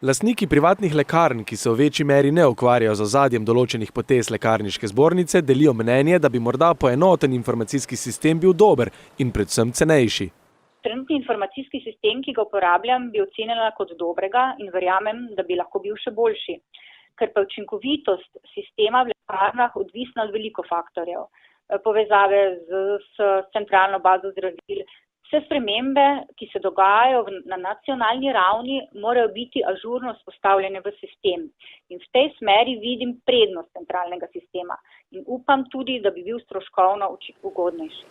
Lastniki privatnih lekarn, ki se v večji meri ne ukvarjajo z ozadjem določenih potez lekarniške zbornice, delijo mnenje, da bi morda poenoten informacijski sistem bil dober in predvsem cenejši. Trenutni informacijski sistem, ki ga uporabljam, bi ocenila kot dobrega in verjamem, da bi lahko bil še boljši. Ker pa učinkovitost sistema v lekarnah odvisna od veliko faktorjev. Povezave s centralno bazo zdravil. Vse spremembe, ki se dogajajo na nacionalni ravni, morajo biti ažurno vzpostavljene v sistem. In v tej smeri vidim prednost centralnega sistema in upam tudi, da bi bil stroškovno ugodnejši.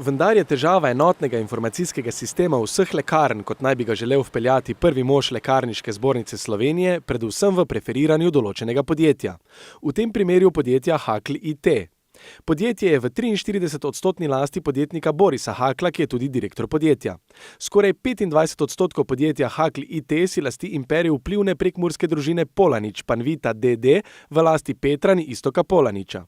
Vendar je težava enotnega informacijskega sistema vseh lekarn, kot naj bi ga želel vpeljati prvi mož Lekarniške zbornice Slovenije, predvsem v preferiranju določenega podjetja. V tem primeru podjetja Hakl IT. Podjetje je v 43% lasti podjetnika Borisa Hakla, ki je tudi direktor podjetja. Skoraj 25% podjetja Hakl IT si lasti imperij vplivne prekmurske družine Polanič Panvita d.d. v lasti Petra in Iztoka Polaniča.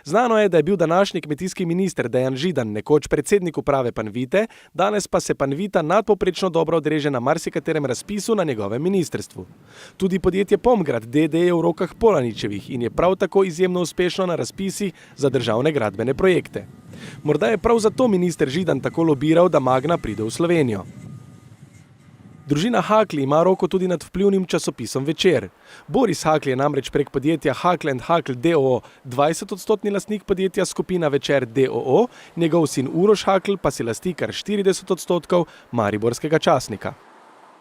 Znano je, da je bil današnji kmetijski minister Dejan Židan nekoč predsednik uprave Panvite, danes pa se Panvita nadpovprečno dobro odreže na marsikaterem razpisu na njegovem ministrstvu. Tudi podjetje Pomgrad d.d. je v rokah Polaničevih in je prav tako izjemno uspešno na razpisih za državne gradbene projekte. Morda je prav zato minister Židan tako lobiral, da Magna pride v Slovenijo. Družina Hakl ima roko tudi nad vplivnim časopisom Večer. Boris Hakl je namreč prek podjetja Hakl & Hakl d.o.o. 20% lastnik podjetja Skupina Večer d.o.o., njegov sin Uroš Hakl pa si lasti kar 40% mariborskega časnika.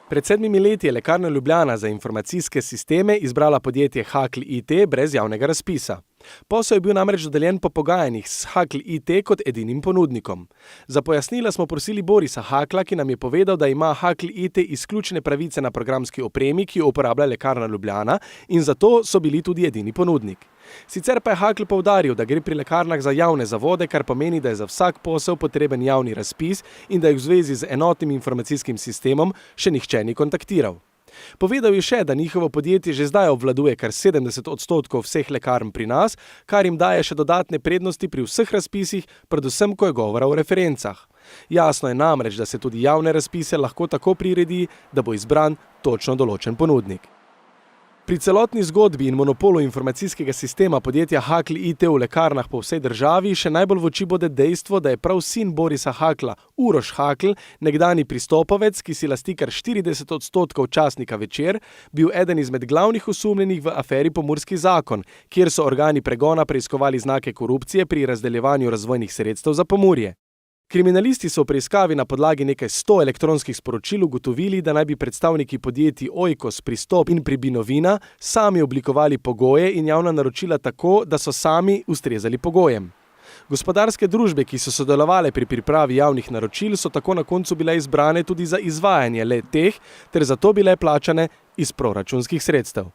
Pred 7 leti je Lekarna Ljubljana za informacijske sisteme izbrala podjetje Hakl IT brez javnega razpisa. Posel je bil namreč dodeljen po pogajanjih s Hakl IT kot edinim ponudnikom. Za pojasnila smo prosili Borisa Hakla, ki nam je povedal, da ima Hakl IT izključne pravice na programski opremi, ki jo uporablja Lekarna Ljubljana, in zato so bili tudi edini ponudnik. Sicer pa je Hakl poudaril, da gre pri lekarnah za javne zavode, kar pomeni, da je za vsak posel potreben javni razpis in da jih v zvezi z enotnim informacijskim sistemom še nihče ni kontaktiral. Povedal je še, da njihovo podjetje že zdaj obvladuje kar 70% vseh lekarn pri nas, kar jim daje še dodatne prednosti pri vseh razpisih, predvsem ko je govora o referencah. Jasno je namreč, da se tudi javne razpise lahko tako priredi, da bo izbran točno določen ponudnik. Pri celotni zgodbi in monopolu informacijskega sistema podjetja Hakl IT v lekarnah po vsej državi še najbolj v oči bode dejstvo, da je prav sin Borisa Hakla, Uroš Hakl, nekdanji pristopovec, ki si lasti kar 40% časnika Večer, bil eden izmed glavnih osumljenih v aferi Pomurski zakon, kjer so organi pregona preiskovali znake korupcije pri razdeljevanju razvojnih sredstev za Pomurje. Kriminalisti so v preiskavi na podlagi nekaj 100 elektronskih sporočil ugotovili, da naj bi predstavniki podjetij Oikos, Pristop in Pribinovina sami oblikovali pogoje in javna naročila tako, da so sami ustrezali pogojem. Gospodarske družbe, ki so sodelovale pri pripravi javnih naročil, so tako na koncu bile izbrane tudi za izvajanje le-teh, ter zato bile plačane iz proračunskih sredstev.